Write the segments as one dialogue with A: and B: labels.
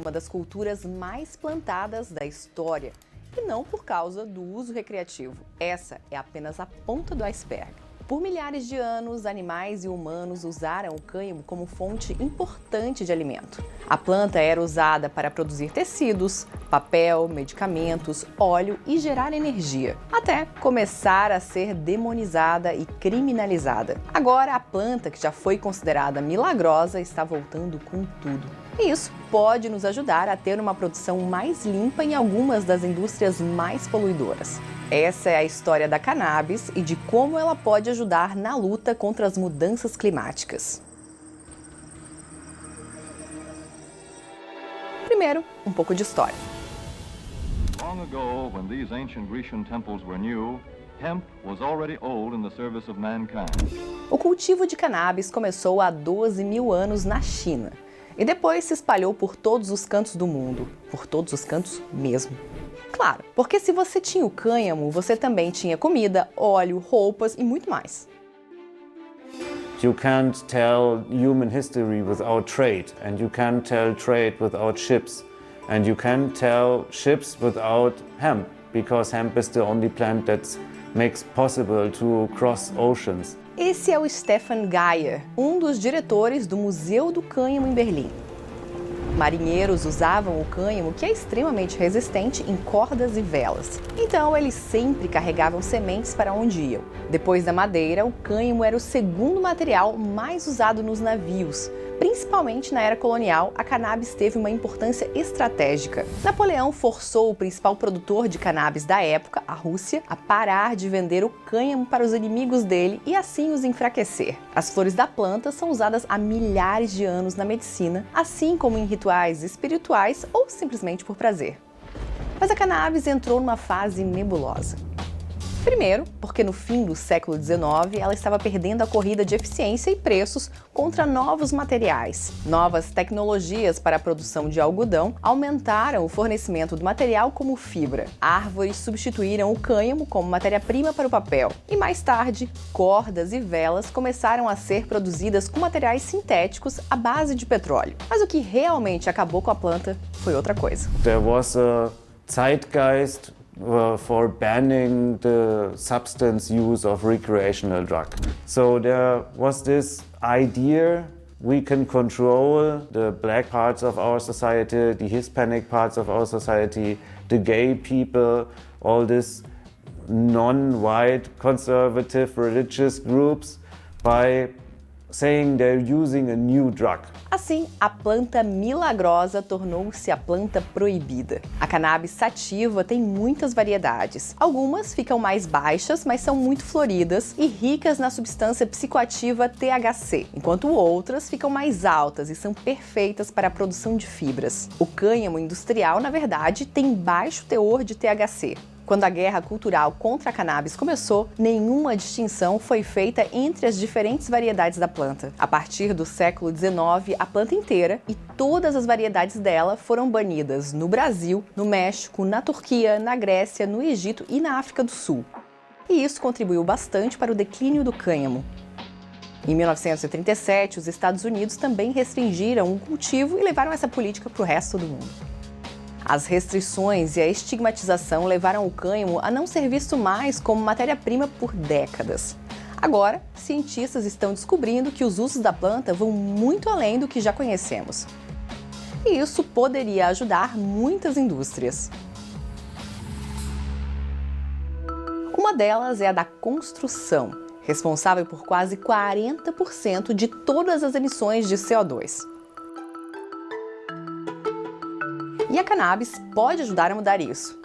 A: uma das culturas mais plantadas da história, e não por causa do uso recreativo. Essa é apenas a ponta do iceberg. Por milhares de anos, animais e humanos usaram o cânhamo como fonte importante de alimento. A planta era usada para produzir tecidos, papel, medicamentos, óleo e gerar energia, até começar a ser demonizada e criminalizada. Agora, a planta, que já foi considerada milagrosa, está voltando com tudo. E isso pode nos ajudar a ter uma produção mais limpa em algumas das indústrias mais poluidoras. Essa é a história da cannabis e de como ela pode ajudar na luta contra as mudanças climáticas. Primeiro, um pouco de história.
B: Long ago, when these ancient Grecian temples were new, hemp was already old in the service of mankind.
A: O cultivo de cannabis começou há 12 mil anos na China e depois se espalhou por todos os cantos do mundo, por todos os cantos mesmo. Claro, porque se você tinha o cânhamo, você também tinha comida, óleo, roupas e muito mais.
C: You can't tell human history without trade, and you can't tell trade without ships, and you can't tell ships without hemp, because hemp is the only plant that makes possible to cross oceans.
A: Esse é o Stefan Geyer, um dos diretores do Museu do Cânhamo em Berlim. Marinheiros usavam o cânhamo, que é extremamente resistente, em cordas e velas. Então, eles sempre carregavam sementes para onde iam. Depois da madeira, o cânhamo era o segundo material mais usado nos navios. Principalmente na era colonial, a cannabis teve uma importância estratégica. Napoleão forçou o principal produtor de cannabis da época, a Rússia, a parar de vender o cânhamo para os inimigos dele e assim os enfraquecer. As flores da planta são usadas há milhares de anos na medicina, assim como em rituais espirituais ou simplesmente por prazer. Mas a cannabis entrou numa fase nebulosa. Primeiro, porque no fim do século XIX ela estava perdendo a corrida de eficiência e preços contra novos materiais. Novas tecnologias para a produção de algodão aumentaram o fornecimento do material como fibra. Árvores substituíram o cânhamo como matéria-prima para o papel. E mais tarde, cordas e velas começaram a ser produzidas com materiais sintéticos à base de petróleo. Mas o que realmente acabou com a planta foi outra coisa.
C: There was a zeitgeist for banning the substance use of recreational drug. So there was this idea we can control the black parts of our society, the Hispanic parts of our society, the gay people, all these non-white conservative religious groups by saying they're using a new drug.
A: Assim, a planta milagrosa tornou-se a planta proibida. A cannabis sativa tem muitas variedades. Algumas ficam mais baixas, mas são muito floridas e ricas na substância psicoativa THC, enquanto outras ficam mais altas e são perfeitas para a produção de fibras. O cânhamo industrial, na verdade, tem baixo teor de THC. Quando a guerra cultural contra a cannabis começou, nenhuma distinção foi feita entre as diferentes variedades da planta. A partir do século XIX, a planta inteira e todas as variedades dela foram banidas no Brasil, no México, na Turquia, na Grécia, no Egito e na África do Sul. E isso contribuiu bastante para o declínio do cânhamo. Em 1937, os Estados Unidos também restringiram o cultivo e levaram essa política para o resto do mundo. As restrições e a estigmatização levaram o cânhamo a não ser visto mais como matéria-prima por décadas. Agora, cientistas estão descobrindo que os usos da planta vão muito além do que já conhecemos. E isso poderia ajudar muitas indústrias. Uma delas é a da construção, responsável por quase 40% de todas as emissões de CO2. E a cannabis pode ajudar a mudar isso.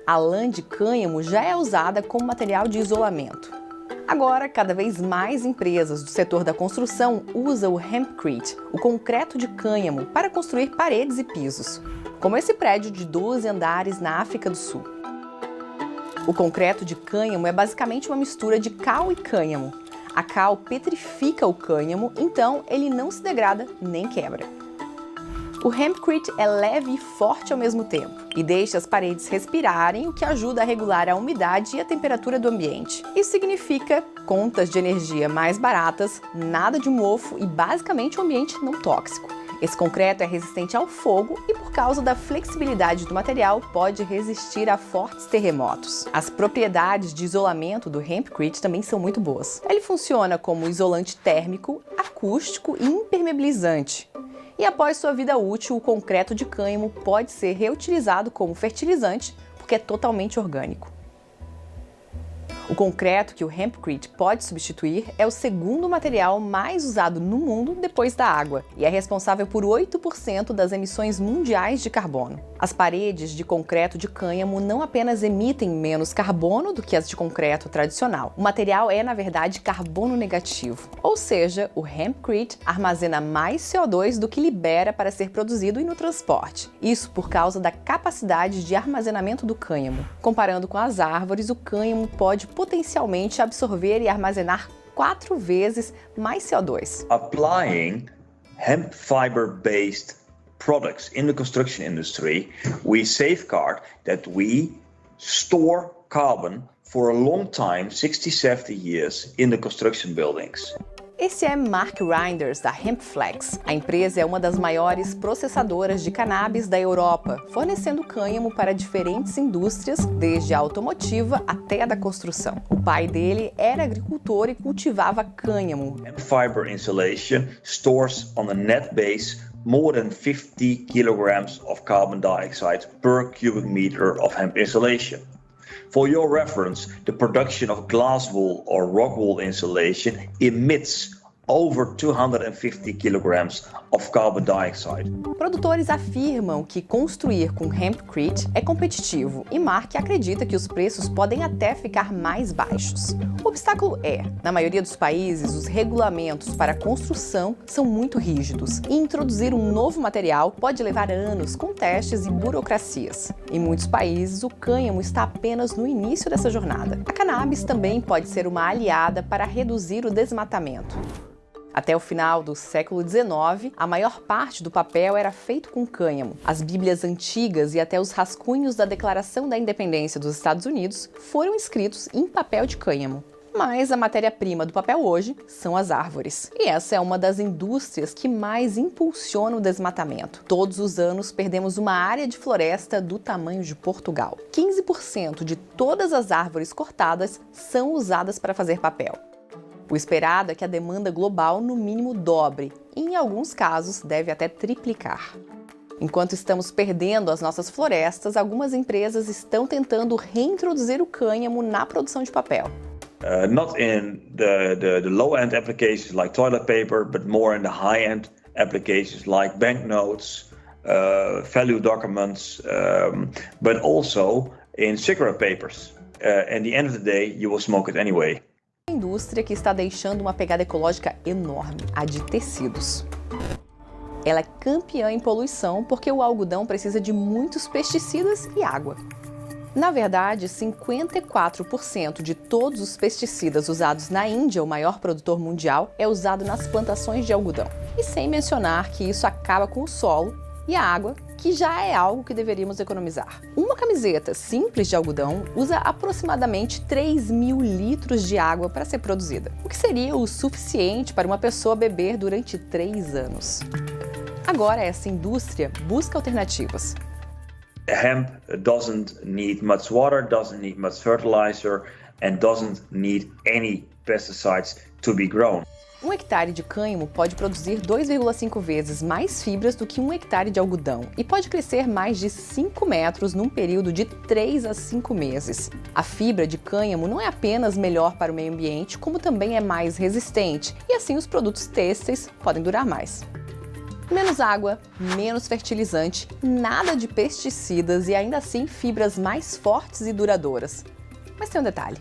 A: A lã de cânhamo já é usada como material de isolamento. Agora, cada vez mais empresas do setor da construção usam o hempcrete, o concreto de cânhamo, para construir paredes e pisos, como esse prédio de 12 andares na África do Sul. O concreto de cânhamo é basicamente uma mistura de cal e cânhamo. A cal petrifica o cânhamo, então ele não se degrada nem quebra. O hempcrete é leve e forte ao mesmo tempo e deixa as paredes respirarem, o que ajuda a regular a umidade e a temperatura do ambiente. Isso significa contas de energia mais baratas, nada de mofo e basicamente um ambiente não tóxico. Esse concreto é resistente ao fogo e, por causa da flexibilidade do material, pode resistir a fortes terremotos. As propriedades de isolamento do Hempcrete também são muito boas. Ele funciona como isolante térmico, acústico e impermeabilizante. E após sua vida útil, o concreto de cânhamo pode ser reutilizado como fertilizante, porque é totalmente orgânico. O concreto que o Hempcrete pode substituir é o segundo material mais usado no mundo depois da água e é responsável por 8% das emissões mundiais de carbono. As paredes de concreto de cânhamo não apenas emitem menos carbono do que as de concreto tradicional. O material é, na verdade, carbono negativo, ou seja, o Hempcrete armazena mais CO2 do que libera para ser produzido e no transporte. Isso por causa da capacidade de armazenamento do cânhamo. Comparando com as árvores, o cânhamo pode potencialmente absorver e armazenar 4 vezes mais CO2.
D: Applying hemp fiber-based products in the construction industry, we safeguard that we store carbon for a long time, 60, 70 years, in the construction buildings.
A: Esse é Mark Reinders, da Hempflex. A empresa é uma das maiores processadoras de cannabis da Europa, fornecendo cânhamo para diferentes indústrias, desde a automotiva até a da construção. O pai dele era agricultor e cultivava cânhamo.
D: Hemp fiber insulation stores on a net base more than 50 kilograms of carbon dioxide per cubic meter of hemp insulation. For your reference, the production of glass wool or rock wool insulation emits over 250 kilograms of carbon dioxide.
A: Produtores afirmam que construir com Hempcrete é competitivo e Mark acredita que os preços podem até ficar mais baixos. O obstáculo é, na maioria dos países, os regulamentos para a construção são muito rígidos e introduzir um novo material pode levar anos com testes e burocracias. Em muitos países, o cânhamo está apenas no início dessa jornada. A cannabis também pode ser uma aliada para reduzir o desmatamento. Até o final do século XIX, a maior parte do papel era feito com cânhamo. As bíblias antigas e até os rascunhos da Declaração da Independência dos Estados Unidos foram escritos em papel de cânhamo. Mas a matéria-prima do papel hoje são as árvores. E essa é uma das indústrias que mais impulsiona o desmatamento. Todos os anos perdemos uma área de floresta do tamanho de Portugal. 15% de todas as árvores cortadas são usadas para fazer papel. O esperado é que a demanda global no mínimo dobre e, em alguns casos, deve até triplicar. Enquanto estamos perdendo as nossas florestas, algumas empresas estão tentando reintroduzir o cânhamo na produção de papel.
D: Not in the low-end applications like toilet paper, but more in the high-end applications like banknotes, value documents, but also in cigarette papers. At the end of the day, you will smoke it anyway.
A: Indústria que está deixando uma pegada ecológica enorme, a de tecidos. Ela é campeã em poluição porque o algodão precisa de muitos pesticidas e água. Na verdade, 54% de todos os pesticidas usados na Índia, o maior produtor mundial, é usado nas plantações de algodão. E sem mencionar que isso acaba com o solo e a água, que já é algo que deveríamos economizar. Uma camiseta simples de algodão usa aproximadamente 3.000 litros de água para ser produzida, o que seria o suficiente para uma pessoa beber durante 3 anos. Agora, essa indústria busca alternativas.
D: Hemp doesn't need much water, doesn't need much fertilizer, and doesn't need any pesticides to be grown.
A: 1 hectare de cânhamo pode produzir 2,5 vezes mais fibras do que 1 hectare de algodão e pode crescer mais de 5 metros num período de 3 a 5 meses. A fibra de cânhamo não é apenas melhor para o meio ambiente, como também é mais resistente e assim os produtos têxteis podem durar mais. Menos água, menos fertilizante, nada de pesticidas e ainda assim fibras mais fortes e duradouras. Mas tem um detalhe.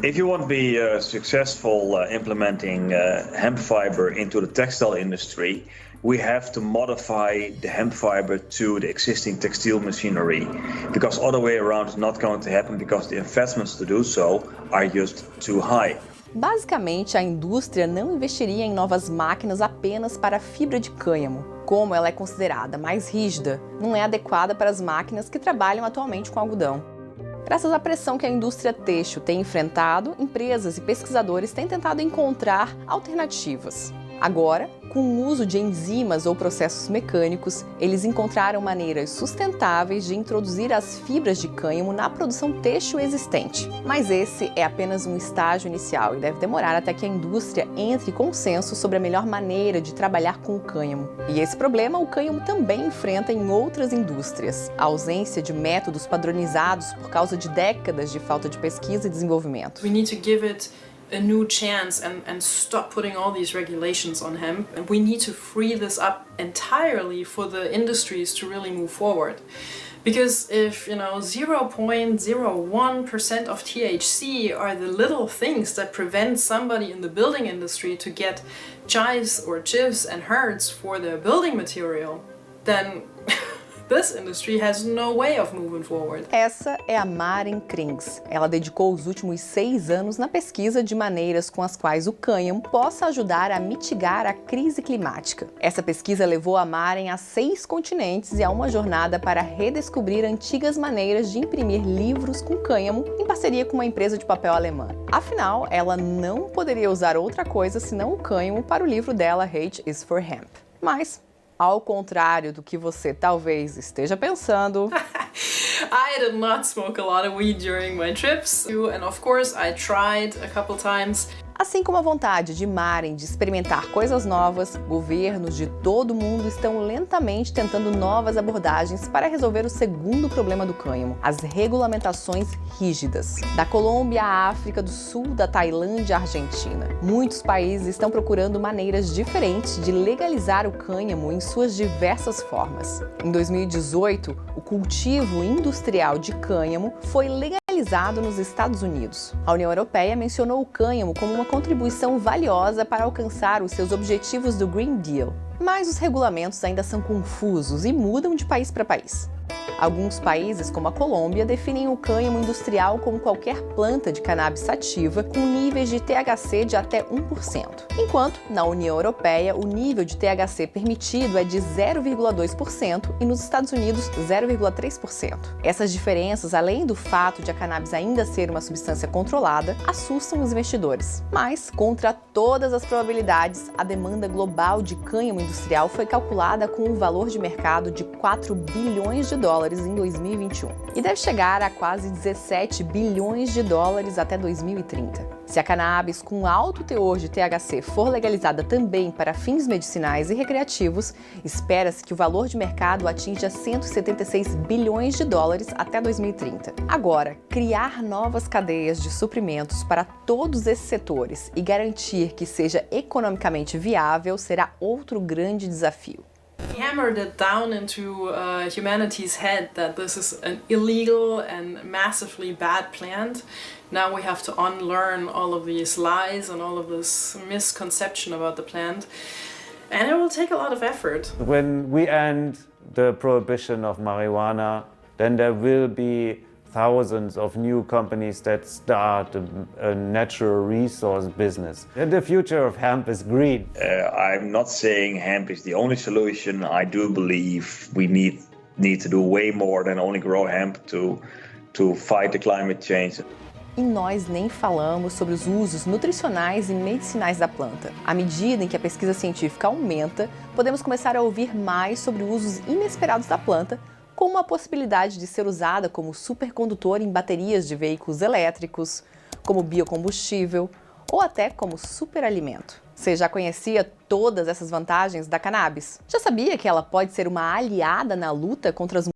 D: If you want to be successful implementing hemp fiber into the textile industry, we have to modify the hemp fiber to the existing textile machinery, because other way around is not going to happen because the investments to do so are just too high.
A: Basicamente, a indústria não investiria em novas máquinas apenas para a fibra de cânhamo. Como ela é considerada mais rígida, não é adequada para as máquinas que trabalham atualmente com algodão. Graças à pressão que a indústria têxtil tem enfrentado, empresas e pesquisadores têm tentado encontrar alternativas. Agora, com o uso de enzimas ou processos mecânicos, eles encontraram maneiras sustentáveis de introduzir as fibras de cânhamo na produção têxtil existente. Mas esse é apenas um estágio inicial e deve demorar até que a indústria entre em consenso sobre a melhor maneira de trabalhar com o cânhamo. E esse problema o cânhamo também enfrenta em outras indústrias. A ausência de métodos padronizados por causa de décadas de falta de pesquisa e desenvolvimento.
E: We need to give it a new chance and stop putting all these regulations on hemp. And we need to free this up entirely for the industries to really move forward. Because if, 0.01% of THC are the little things that prevent somebody in the building industry to get chives or chips and herds for their building material, then this industry has no way of moving forward.
A: Essa é a Maren Krings. Ela dedicou os últimos 6 anos na pesquisa de maneiras com as quais o cânhamo possa ajudar a mitigar a crise climática. Essa pesquisa levou a Maren a 6 continentes e a uma jornada para redescobrir antigas maneiras de imprimir livros com cânhamo em parceria com uma empresa de papel alemã. Afinal, ela não poderia usar outra coisa senão o cânhamo para o livro dela, H is for Hemp. Mas, ao contrário do que você talvez esteja pensando,
E: I did not smoke a lot of weed during my trips, and of course I tried a couple times.
A: assim como a vontade de Maren de experimentar coisas novas, governos de todo o mundo estão lentamente tentando novas abordagens para resolver o segundo problema do cânhamo, as regulamentações rígidas. Da Colômbia à África do Sul, da Tailândia à Argentina, muitos países estão procurando maneiras diferentes de legalizar o cânhamo em suas diversas formas. Em 2018, o cultivo industrial de cânhamo foi legalizado nos Estados Unidos. A União Europeia mencionou o cânhamo como uma contribuição valiosa para alcançar os seus objetivos do Green Deal. Mas os regulamentos ainda são confusos e mudam de país para país. Alguns países, como a Colômbia, definem o cânhamo industrial como qualquer planta de cannabis sativa com níveis de THC de até 1%, enquanto, na União Europeia, o nível de THC permitido é de 0,2% e nos Estados Unidos 0,3%. Essas diferenças, além do fato de a cannabis ainda ser uma substância controlada, assustam os investidores. Mas, contra todas as probabilidades, a demanda global de cânhamo industrial foi calculada com um valor de mercado de 4 bilhões de dólares em 2021 e deve chegar a quase 17 bilhões de dólares até 2030. Se a cannabis com alto teor de THC for legalizada também para fins medicinais e recreativos, espera-se que o valor de mercado atinja 176 bilhões de dólares até 2030. Agora, criar novas cadeias de suprimentos para todos esses setores e garantir que seja economicamente viável será outro grande desafio.
E: Hammered it down into humanity's head that this is an illegal and massively bad plant. Now we have to unlearn all of these lies and all of this misconception about the plant. And it will take a lot of effort.
C: When we end the prohibition of marijuana, then there will be thousands of new companies that start a natural resource business. And the future of hemp is green.
D: I'm not saying hemp is the only solution. I do believe we need to do way more than only grow hemp to fight the climate change.
A: E nós nem falamos sobre os usos nutricionais e medicinais da planta. À medida em que a pesquisa científica aumenta, podemos começar a ouvir mais sobre usos inesperados da planta, como a possibilidade de ser usada como supercondutor em baterias de veículos elétricos, como biocombustível ou até como superalimento. Você já conhecia todas essas vantagens da cannabis? Já sabia que ela pode ser uma aliada na luta contra as